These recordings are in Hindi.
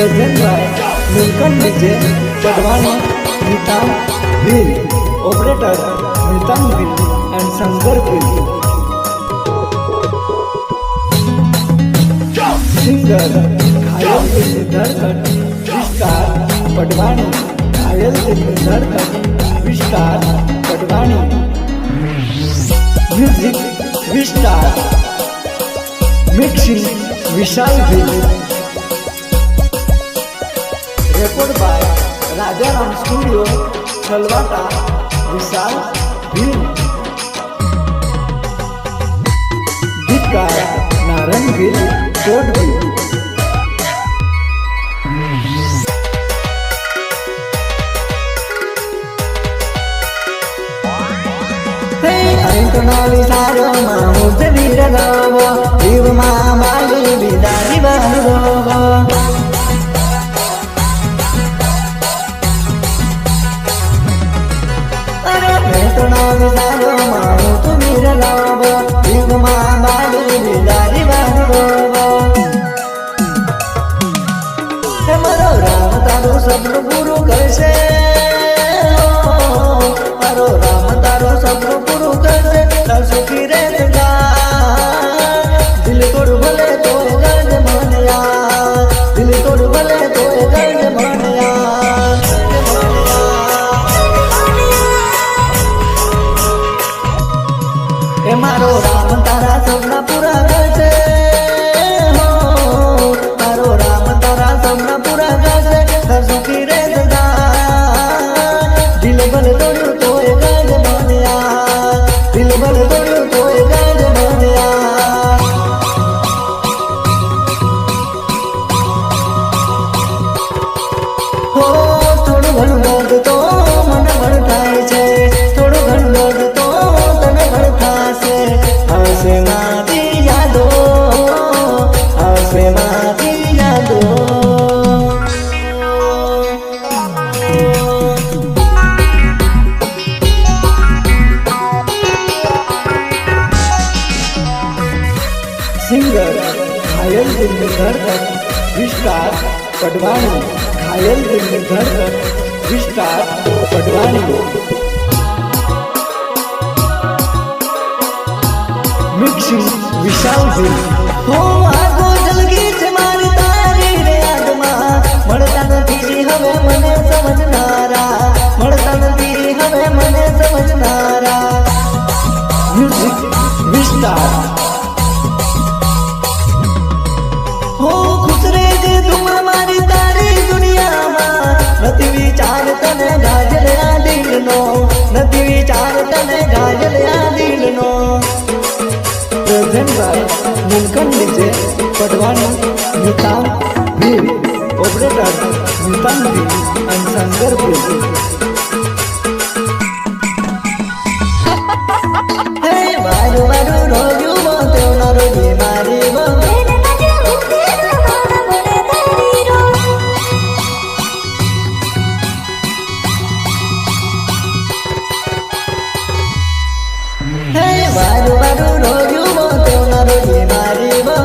Present by Neelkanth DJ Patwani Nitan Bhil operator Nitan Bhil and Shankar Bhil singer घायल दिल धड़कन विस्तार पटवानी घायल दिल धड़कन Vistar Patwani music Vistar mixing Vishal Bhil record by Rajaram studio Khalwata Vishal Bhil गीतकार नारायण बिल कोट बिल અંતનાલી સારોમાં મુદ્દ વિરગવો જીવમાં માલી વિદારી બનવો અરે અંતનાલી સારોમાં મુદ્દ વિરગવો જીવમાં માલી વિદારી બનવો મારો રામ તારું સપનું પૂરું કરશે મારો રામ તારું સપનું પૂરું કરશે સુખી રહેગા દિલ તોડ ભલે તો ગંજ મનયા દિલ તોડ ભલે તો ગંજ મનયા એ મારો રામ તારા સપના પૂરા કરશે મારો રામ તારા સપના પૂરા કરશે સુખી રહેગા દિલ ભલે તોડ્યું તો ગંજ મનયા દિલ ભલે તોડ્યું તો ગંજ મનયા હો થોડું ઘણું દર્દ તો મને પણ થાય છે થોડું ઘણું દર્દ તો તને પણ થશે હશે મારી યાદો હશે મારી યાદો सिंगर घायल दिल धड़कन विस्तार पटवानी घायल दिल धड़कन विस्तार पटवानी मिक्सिंग विशाल बिल હો આગો જલગી છે મારી તારી રે યાદમાં મળતા નથી હવે મને સમજનારા મળતા નથી હવે મને સમજનારા म्यूजिक विस्तार હો ખુશ રહેજે તું મારી તારી દુનિયામાં નથી વિચાર તને ગાજલ આ દિલનો નથી વિચાર તને ગાજલ આ દિલનો present by Neelkanth DJ Patwani Nitan Bhil operator Nitan Bhil and Shankar Bhil હે મારું મારું રોયું મોતો ન રોજે મારી વો હે મારું મારું રોયું મોતો ન રોજે મારી વો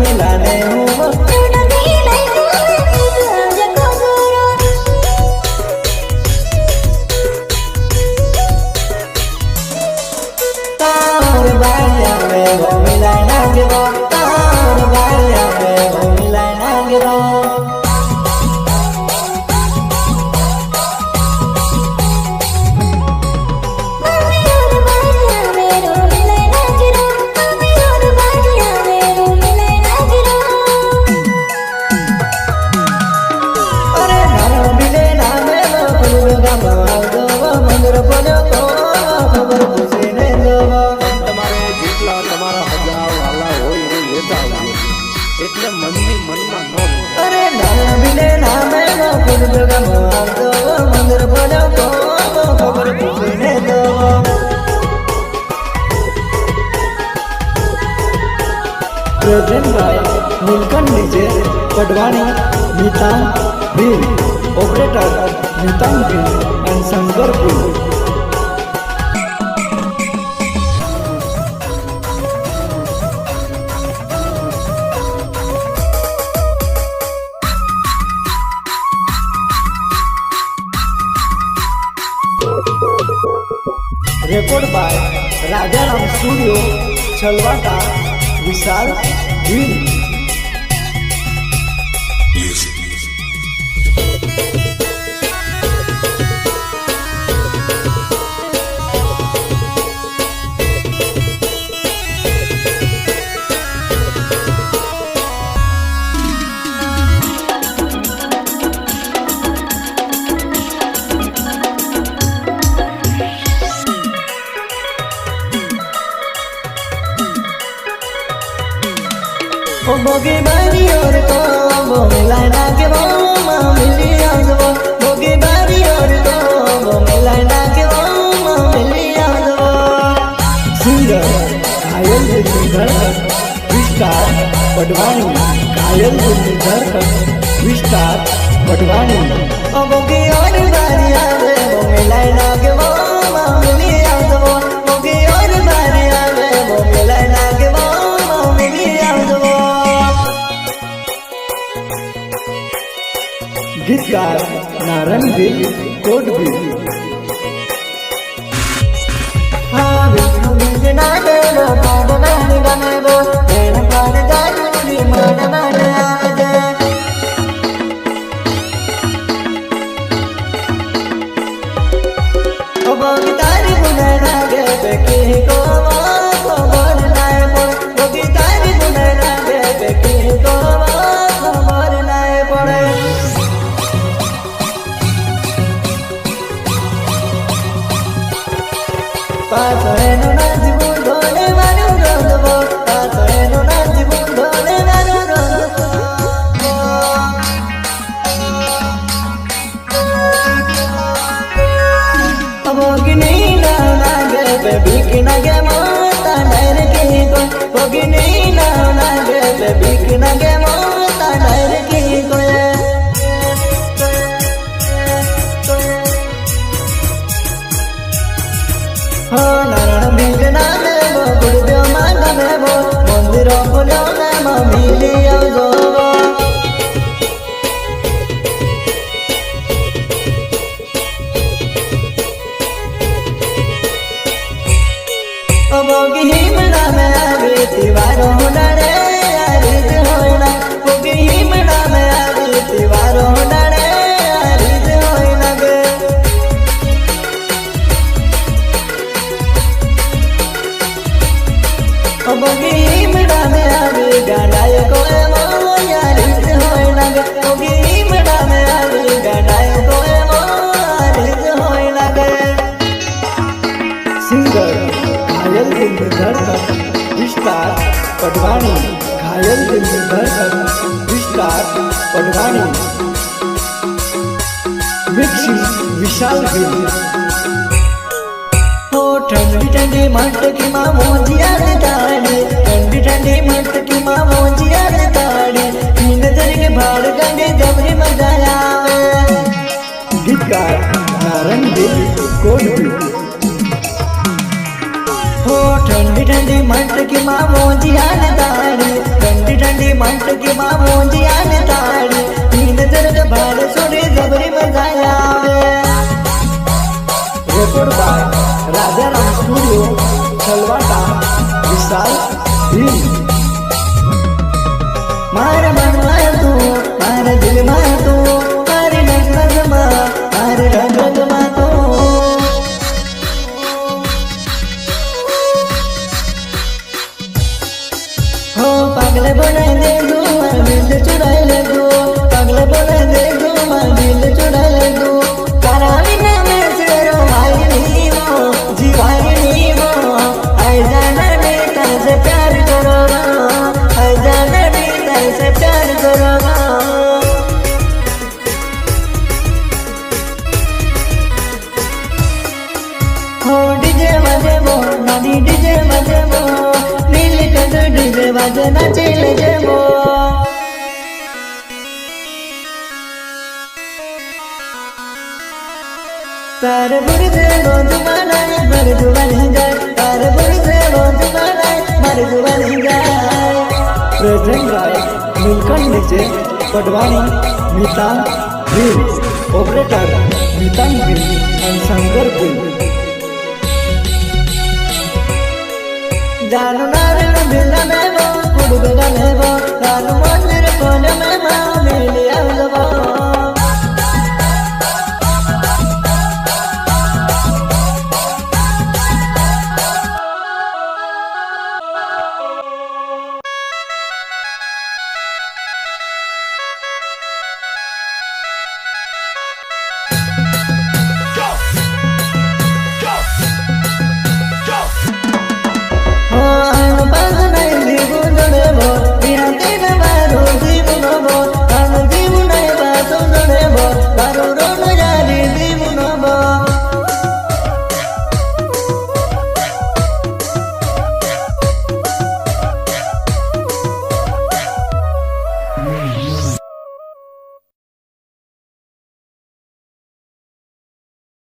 મિલાને હું તાર બાયા મે મિલાય ના ગયો તાર બાયા મે મિલાય ના ગયો Thank you. Present by Neelkanth DJ Patwani Nitan Bhil operator Nitan Bhil and Shankar Bhil. Record by Rajaram studio Chhalwata Vishal Bhil. बोगी बारी और तो वो मिलाना के वो मिली आजो बोगी बारी और तो वो मिलाना के वो मिली आजो। सिंगर घायल दिलधर विस्तार पटवानी घायल दिलधर विस्तार पटवानी। बोगी और बारी आवे वो मिलाना के वो मिली आजो बोगी और बारी आवे वो मिलाना के वो मिली आजो। गीतकार नारायण भील कोट भील। हाँ विष्णु बिजना देवो पाद मान गमेवो तेन पाद दारुणी मान मान आजे। ओ बोगितारी बुने लागे बेकी को बोल लाए पड़े बोगितारी बुने लागे बेकी को बोल लाए पड़े। पासोएनो नाचिबु धोने मानु रोंदबो पासोएनो नाचिबु धोने मानु रोंदबो। बोगिनी ना नागे बेबी की नागे मोता नैर की को बोगिनी ना नागे बेबी की नागे मोता नैर की को। हो नारायण बिजना मेवो गुरुदेव मान मेवो मंदिर खोलो नाम मिली आजो। बोगी हिमना में आवे तिवारो नरे आरिज होइना बोगी हिमना में आवे तिवारो नरे आरिज होइना गे। बोगी हिमना में आवे गानाय को एमो आरिज होइना गे बोगी हिमना में आवे गानाय को एमो आरिज होइना गे। सिंगर घायल दिलधर विस्तार पटवानी घायल दिलधर विस्तार पटवानी। मिक्सिंग विशाल भील। हो ठंडी ठंडी मटकी माँ मोजिया ताड़ी ठंडी ठंडी मटकी माँ मोजिया ताड़ी तीन जरिए भाड़ गंगे जबरी मजा आवे। गीतकार नारायण भील कोट भील। हो ठंडी ठंडी मटकी माँ मोजिया ताड़ी ठंडी ठंडी मटकी माँ मोजिया ताड़ी तीन जरिए भाड़ सोरे जबरी मजा आवे। Record by Rajaram studio Chhalwata Vishal Bhil. मार मन में तू मार दिल में तू मारे रग रग मारे रग रग में तू। हो पागल बना दे दू दिल चुरा ले दू पागल बना दे दू दिल चुरा ले दू। करावी ना में तेरो भाई नहीं वो जीवाई नहीं वो आई जाना नहीं तेरे प्यार करोगा आई जाना नहीं तेरे प्यार करोगा। हो डीजे बजे वो नानी डीजे बजे वो नीलकंठ डीजे વાજે નાચી લેજે મો તારે બુરદે રોજ માનાય મારી જુવાની જાય તારે બુરદે રોજ માનાય મારી જુવાની જાય प्रेजेंट राय Neelkanth DJ Patwani Mitan Bhil operator Mitan Bhil and Shankar Bhil જાનું નારણ ભીલના